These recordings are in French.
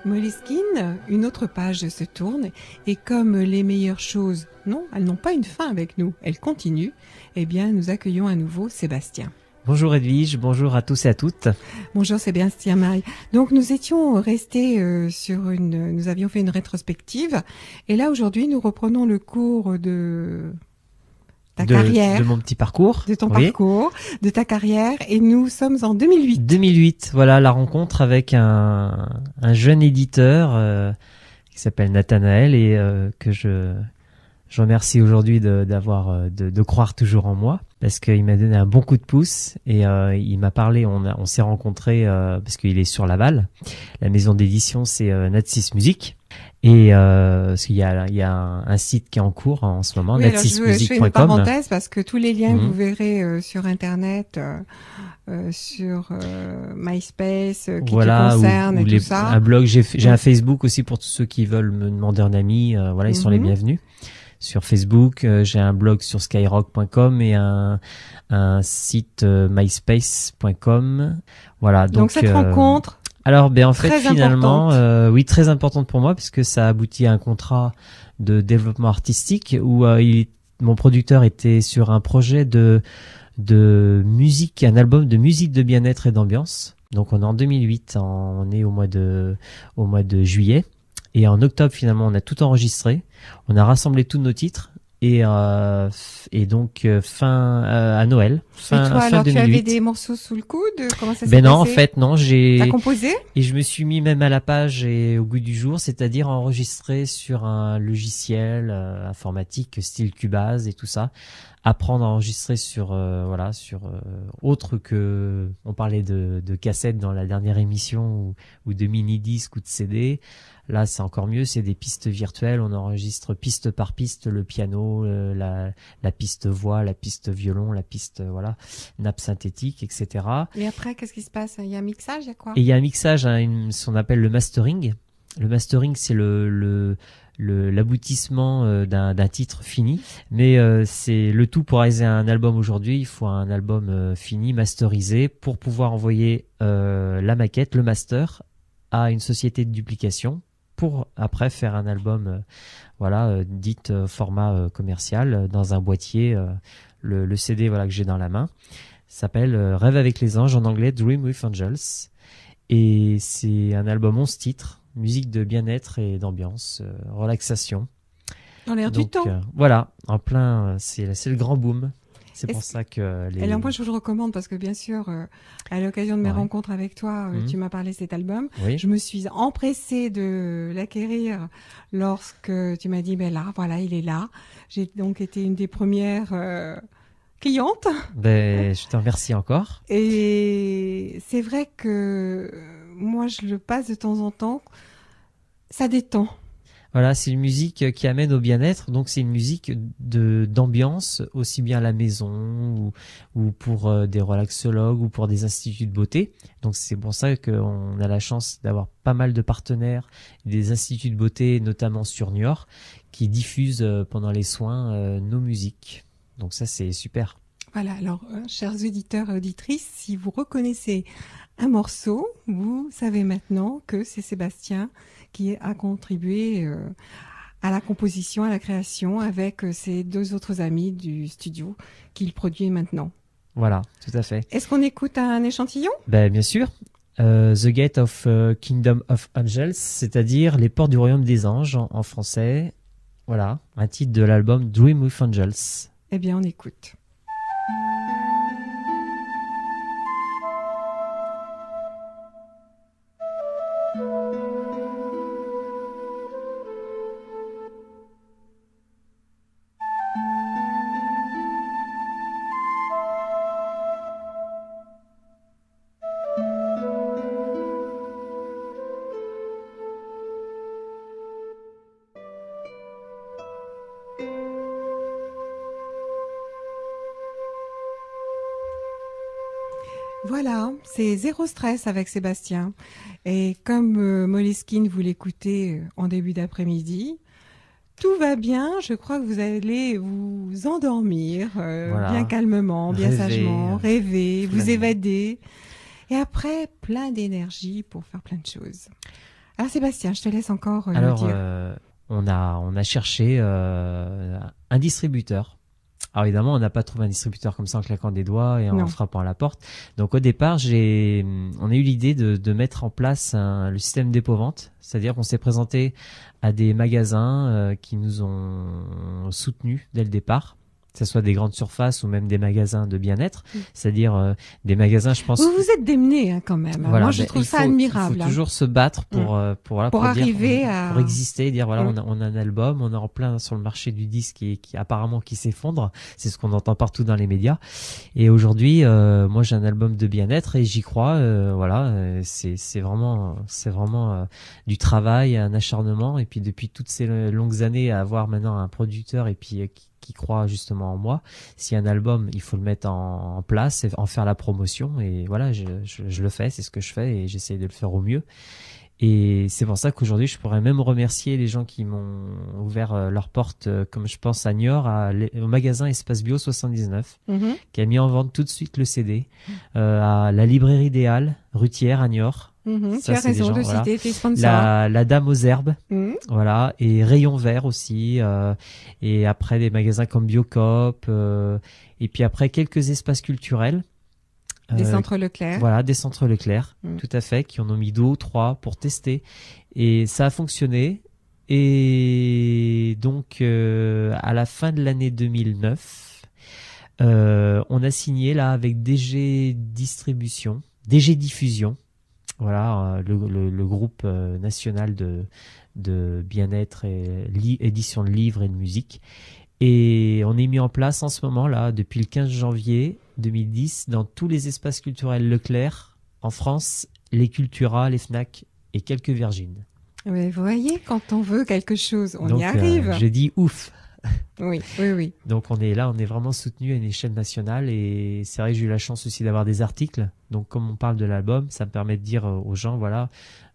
Moleskine, une autre page se tourne et comme les meilleures choses, non, elles n'ont pas une fin avec nous, elles continuent, eh bien nous accueillons à nouveau Sébastien. Bonjour Edwige, bonjour à tous et à toutes. Bonjour Sébastien Maille. Donc nous étions restés nous avions fait une rétrospective et là aujourd'hui nous reprenons le cours de ta carrière. De mon petit parcours. De ton parcours, de ta carrière et nous sommes en 2008. 2008, voilà la rencontre avec un jeune éditeur qui s'appelle Nathanaël et que je remercie aujourd'hui de croire toujours en moi parce qu'il m'a donné un bon coup de pouce et il m'a parlé, on s'est rencontrés parce qu'il est sur Laval. La maison d'édition c'est Natsys Music et parce qu'il y a un site qui est en cours en ce moment, oui, natsysmusic.com. Je fais une parenthèse parce que tous les liens que vous verrez sur internet sur MySpace qui te concerne et tout ça. Un blog, j'ai un Facebook aussi pour tous ceux qui veulent me demander un ami, voilà, ils sont les bienvenus. Sur Facebook, j'ai un blog sur skyrock.com et un site myspace.com. Voilà. Donc cette rencontre. Alors, en fait, finalement, oui, très importante pour moi puisque ça aboutit à un contrat de développement artistique où mon producteur était sur un projet de musique, un album de musique de bien-être et d'ambiance. Donc, on est en 2008, on est au mois de juillet. Et en octobre, finalement, on a tout enregistré. On a rassemblé tous nos titres. Et donc, à Noël. Et toi, alors, 2008. Tu avais des morceaux sous le coude? Comment ça s'est passé? Non, en fait, non, T'as composé? Et je me suis mis même à la page et au goût du jour, c'est-à-dire enregistrer sur un logiciel informatique style Cubase et tout ça. Apprendre à enregistrer sur autre que on parlait de cassettes dans la dernière émission ou de mini disques ou de CD. Là, c'est encore mieux, c'est des pistes virtuelles, on enregistre piste par piste le piano, la piste voix, la piste violon, la piste nappe synthétique, etc. Et après, qu'est-ce qui se passe? Il y a un mixage, il y a quoi? Et il y a un mixage, ce qu'on appelle le mastering. Le mastering, c'est l'aboutissement d'un titre fini, mais c'est le tout pour réaliser un album aujourd'hui. Il faut un album fini, masterisé, pour pouvoir envoyer la maquette, le master, à une société de duplication pour après faire un album dit format commercial dans un boîtier. Le CD que j'ai dans la main s'appelle Rêve avec les anges, en anglais Dream with Angels, et c'est un album 11 titres. Musique de bien-être et d'ambiance, relaxation. Dans l'air du temps. Voilà, en plein, c'est le grand boom. C'est pour ça que Et là, moi, je vous le recommande parce que, bien sûr, à l'occasion de mes rencontres avec toi, tu m'as parlé de cet album. Oui. Je me suis empressée de l'acquérir lorsque tu m'as dit, là, voilà, il est là. J'ai donc été une des premières clientes. Je te remercie encore. Et c'est vrai que moi, je le passe de temps en temps. Ça détend. Voilà, c'est une musique qui amène au bien-être, donc c'est une musique d'ambiance, aussi bien à la maison ou pour des relaxologues ou pour des instituts de beauté. Donc c'est pour ça qu'on a la chance d'avoir pas mal de partenaires, des instituts de beauté, notamment sur Niort, qui diffusent pendant les soins nos musiques. Donc ça, c'est super. Voilà, alors, chers auditeurs et auditrices, si vous reconnaissez un morceau, vous savez maintenant que c'est Sébastien qui a contribué à la composition, à la création avec ses deux autres amis du studio qu'il produit maintenant. Voilà, tout à fait. Est-ce qu'on écoute un échantillon? Bien sûr. The Gate of Kingdom of Angels, c'est-à-dire Les Portes du Royaume des Anges en français. Voilà, un titre de l'album Dream with Angels. Eh bien, on écoute. Voilà, c'est zéro stress avec Sébastien. Et comme Moleskine, vous l'écoutez en début d'après-midi, tout va bien. Je crois que vous allez vous endormir bien calmement, bien sagement, rêver, vous évader. Et après, plein d'énergie pour faire plein de choses. Alors Sébastien, je te laisse encore le Alors, dire. on a cherché un distributeur. Alors évidemment, on n'a pas trouvé un distributeur comme ça en claquant des doigts et en Non. frappant à la porte. Donc au départ, on a eu l'idée de mettre en place le système dépôt-vente. C'est-à-dire qu'on s'est présenté à des magasins qui nous ont soutenus dès le départ, que ce soit des grandes surfaces ou même des magasins de bien-être. C'est-à-dire des magasins, je pense... Vous vous êtes démenés hein, quand même. Voilà, Moi, je trouve ça admirable. Il faut toujours se battre pour arriver dire, à... pour exister, dire voilà, on a un album, on est en plein sur le marché du disque qui apparemment qui s'effondre. C'est ce qu'on entend partout dans les médias. Et aujourd'hui, moi j'ai un album de bien-être et j'y crois. Voilà, c'est vraiment du travail, un acharnement. Et puis depuis toutes ces longues années à avoir maintenant un producteur et puis qui croit justement en moi. S'il y a un album, il faut le mettre en place, et en faire la promotion. Et voilà, je le fais, c'est ce que je fais et j'essaie de le faire au mieux. Et c'est pour ça qu'aujourd'hui, je pourrais même remercier les gens qui m'ont ouvert leurs portes, comme je pense à Niort, au magasin Espace Bio 79, qui a mis en vente tout de suite le CD, à la librairie Idéale, Rutière à Niort. Tu as raison de citer tes sponsors. La Dame aux Herbes, voilà, et Rayon Vert aussi, et après des magasins comme Biocop, et puis après quelques espaces culturels. Des centres Leclerc. Voilà, des centres Leclerc, tout à fait, qui en ont mis 2 ou 3 pour tester. Et ça a fonctionné. Et donc, à la fin de l'année 2009, on a signé là avec DG Distribution, DG Diffusion. Voilà, le groupe national de bien-être et édition de livres et de musique. Et on est mis en place en ce moment là, depuis le 15 janvier 2010, dans tous les espaces culturels Leclerc, en France, les Cultura, les Fnac et quelques Virgines. Oui, vous voyez, quand on veut quelque chose, on y arrive. J'ai dit ouf. Oui. Donc on est vraiment soutenu à une échelle nationale et c'est vrai que j'ai eu la chance aussi d'avoir des articles. Donc comme on parle de l'album, ça me permet de dire aux gens, voilà,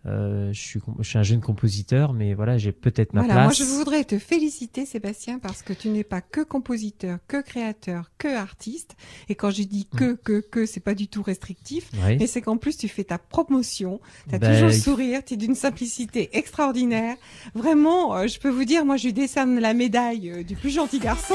je suis un jeune compositeur, mais voilà, j'ai peut-être ma place. Moi je voudrais te féliciter Sébastien parce que tu n'es pas que compositeur, que créateur, que artiste. Et quand je dis que, c'est pas du tout restrictif. Oui. Et c'est qu'en plus tu fais ta promotion, tu as toujours le sourire, tu es d'une simplicité extraordinaire. Vraiment, je peux vous dire, moi je lui décerne la médaille du plus gentil garçon.